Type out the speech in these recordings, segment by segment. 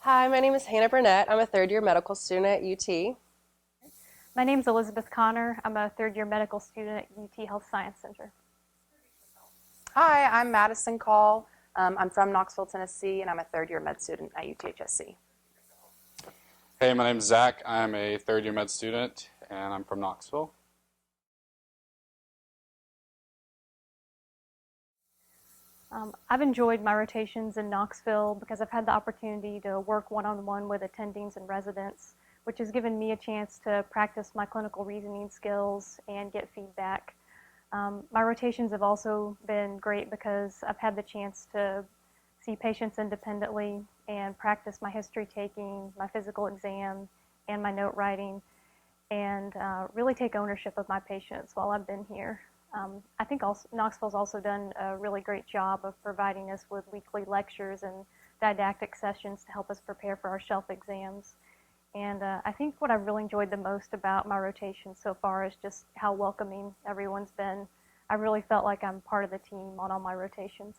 Hi, my name is Hannah Burnett. I'm a third-year medical student at UT. My name is Elizabeth Connor. I'm a third-year medical student at UT Health Science Center. Hi, I'm Madison Call. I'm from Knoxville, Tennessee, and I'm a third-year med student at UTHSC. Hey, my name is Zach. I'm a third-year med student, and I'm from Knoxville. I've enjoyed my rotations in Knoxville because I've had the opportunity to work one-on-one with attendings and residents, which has given me a chance to practice my clinical reasoning skills and get feedback. My rotations have also been great because I've had the chance to see patients independently and practice my history taking, my physical exam, and my note writing, and really take ownership of my patients while I've been here. I think Knoxville's also done a really great job of providing us with weekly lectures and didactic sessions to help us prepare for our shelf exams. And I think what I've really enjoyed the most about my rotation so far is just how welcoming everyone's been. I really felt like I'm part of the team on all my rotations.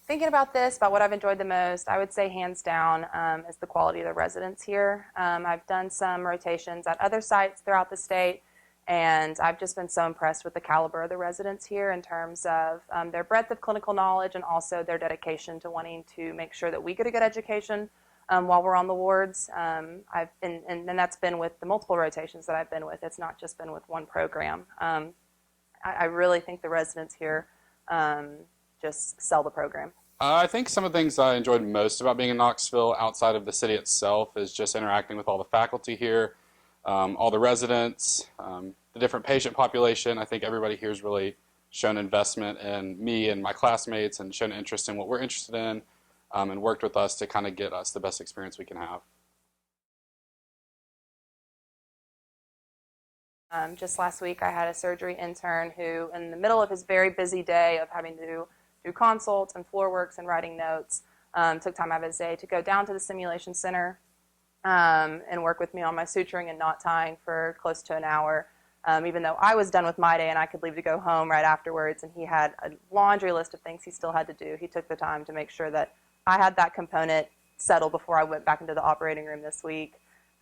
Thinking about this, about what I've enjoyed the most, I would say hands down is the quality of the residents here. I've done some rotations at other sites throughout the state, and I've just been so impressed with the caliber of the residents here in terms of their breadth of clinical knowledge and also their dedication to wanting to make sure that we get a good education while we're on the wards. And that's been with the multiple rotations that I've been with. It's not just been with one program. I really think the residents here just sell the program. I think some of the things I enjoyed most about being in Knoxville outside of the city itself is just interacting with all the faculty here, all the residents, the different patient population. I think everybody here has really shown investment in me and my classmates and shown interest in what we're interested in and worked with us to kind of get us the best experience we can have. Just last week I had a surgery intern who, in the middle of his very busy day of having to do consults and floor works and writing notes, took time out of his day to go down to the simulation center and work with me on my suturing and knot tying for close to an hour, even though I was done with my day and I could leave to go home right afterwards, and he had a laundry list of things he still had to do. He took the time to make sure that I had that component settled before I went back into the operating room this week.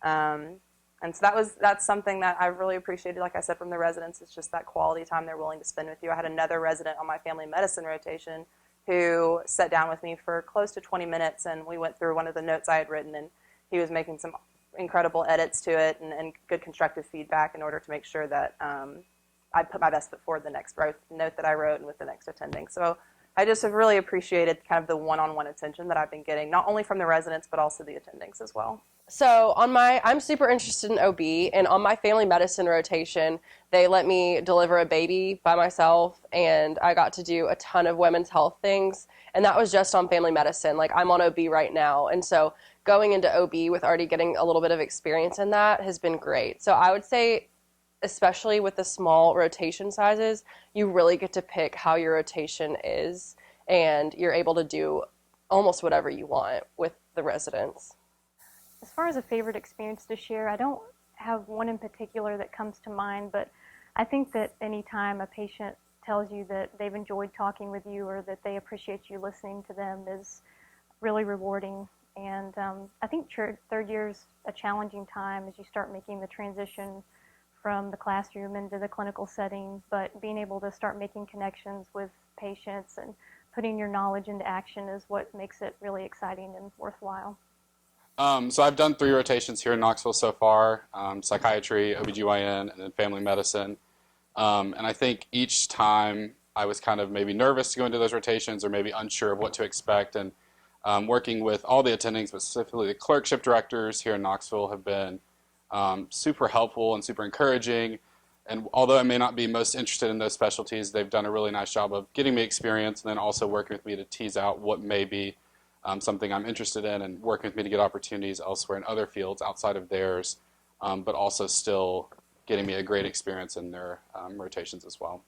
And so that's something that I really appreciated, like I said, from the residents. It's just that quality time they're willing to spend with you. I had another resident on my family medicine rotation who sat down with me for close to 20 minutes, and we went through one of the notes I had written, and he was making some incredible edits to it and good constructive feedback in order to make sure that I put my best foot forward the next note that I wrote and with the next attending. So I just have really appreciated kind of the one-on-one attention that I've been getting, not only from the residents, but also the attendings as well. So I'm super interested in OB, and on my family medicine rotation, they let me deliver a baby by myself, and I got to do a ton of women's health things, and that was just on family medicine. Like, I'm on OB right now, and so going into OB with already getting a little bit of experience in that has been great. So I would say, especially with the small rotation sizes, you really get to pick how your rotation is, and you're able to do almost whatever you want with the residents. As far as a favorite experience to share, I don't have one in particular that comes to mind, but I think that anytime a patient tells you that they've enjoyed talking with you or that they appreciate you listening to them is really rewarding. And I think third year's a challenging time as you start making the transition from the classroom into the clinical setting, but being able to start making connections with patients and putting your knowledge into action is what makes it really exciting and worthwhile. So I've done 3 rotations here in Knoxville so far, psychiatry, OBGYN, and then family medicine. And I think each time I was kind of maybe nervous to go into those rotations or maybe unsure of what to expect. And working with all the attendings, but specifically the clerkship directors here in Knoxville have been super helpful and super encouraging. And although I may not be most interested in those specialties, they've done a really nice job of getting me experience and then also working with me to tease out what may be something I'm interested in and working with me to get opportunities elsewhere in other fields outside of theirs, but also still getting me a great experience in their rotations as well.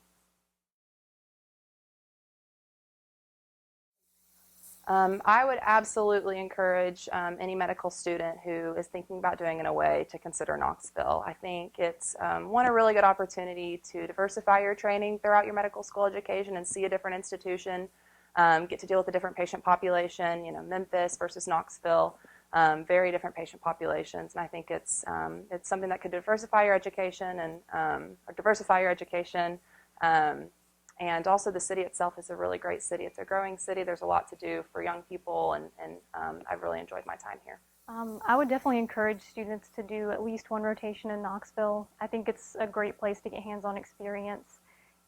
I would absolutely encourage any medical student who is thinking about doing an OA to consider Knoxville. I think it's, one, a really good opportunity to diversify your training throughout your medical school education and see a different institution. get to deal with a different patient population, Memphis versus Knoxville, very different patient populations. And I think it's something that could diversify your education and also the city itself is a really great city. It's a growing city. There's a lot to do for young people, and I've really enjoyed my time here. I would definitely encourage students to do at least one rotation in Knoxville. I think it's a great place to get hands-on experience,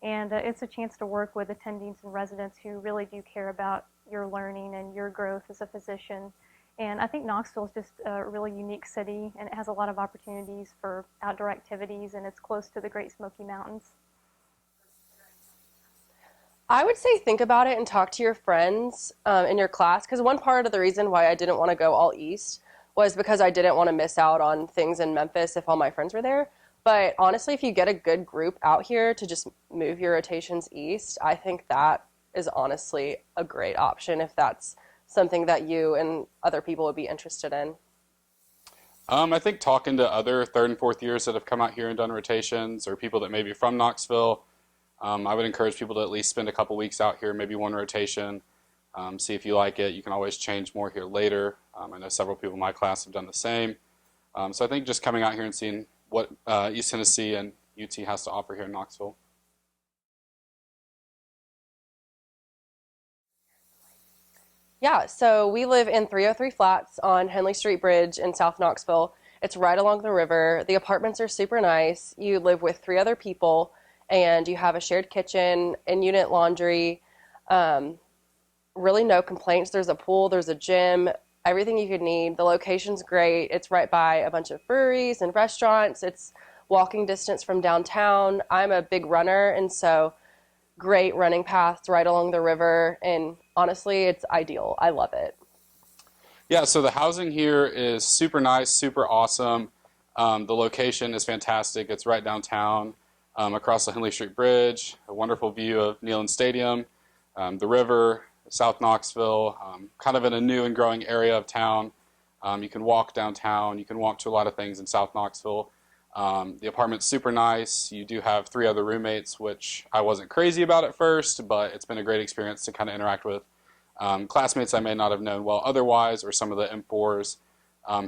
and it's a chance to work with attendings and residents who really do care about your learning and your growth as a physician. And I think Knoxville is just a really unique city, and it has a lot of opportunities for outdoor activities, and it's close to the Great Smoky Mountains. I would say think about it and talk to your friends in your class, because one part of the reason why I didn't want to go all east was because I didn't want to miss out on things in Memphis if all my friends were there. But honestly, if you get a good group out here to just move your rotations east, I think that is honestly a great option if that's something that you and other people would be interested in. I think talking to other third and fourth years that have come out here and done rotations, or people that may be from Knoxville, I would encourage people to at least spend a couple weeks out here, maybe one rotation, see if you like it. You can always change more here later. I know several people in my class have done the same. So I think just coming out here and seeing what East Tennessee and UT has to offer here in Knoxville. Yeah, so we live in 303 Flats on Henley Street Bridge in South Knoxville. It's right along the river. The apartments are super nice. You live with 3 other people, and you have a shared kitchen, in-unit laundry, really no complaints. There's a pool, there's a gym, everything you could need. The location's great. It's right by a bunch of breweries and restaurants. It's walking distance from downtown. I'm a big runner, and so great running paths right along the river, and honestly, it's ideal. I love it. Yeah, so the housing here is super nice, super awesome. The location is fantastic. It's right downtown, across the Henley Street Bridge, a wonderful view of Neyland Stadium, the river, South Knoxville, kind of in a new and growing area of town. You can walk downtown. You can walk to a lot of things in South Knoxville. The apartment's super nice. You do have 3 other roommates, which I wasn't crazy about at first, but it's been a great experience to kind of interact with classmates I may not have known well otherwise, or some of the M4s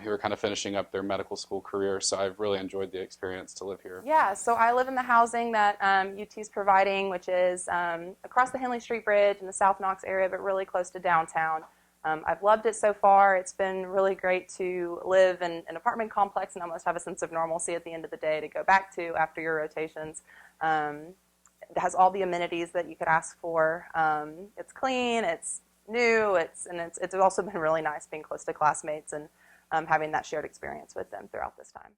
who are kind of finishing up their medical school career. So I've really enjoyed the experience to live here. Yeah, so I live in the housing that UT is providing, which is across the Henley Street Bridge in the South Knox area, but really close to downtown. I've loved it so far. It's been really great to live in an apartment complex and almost have a sense of normalcy at the end of the day to go back to after your rotations. It has all the amenities that you could ask for. It's clean, it's new, it's also been really nice being close to classmates and having that shared experience with them throughout this time.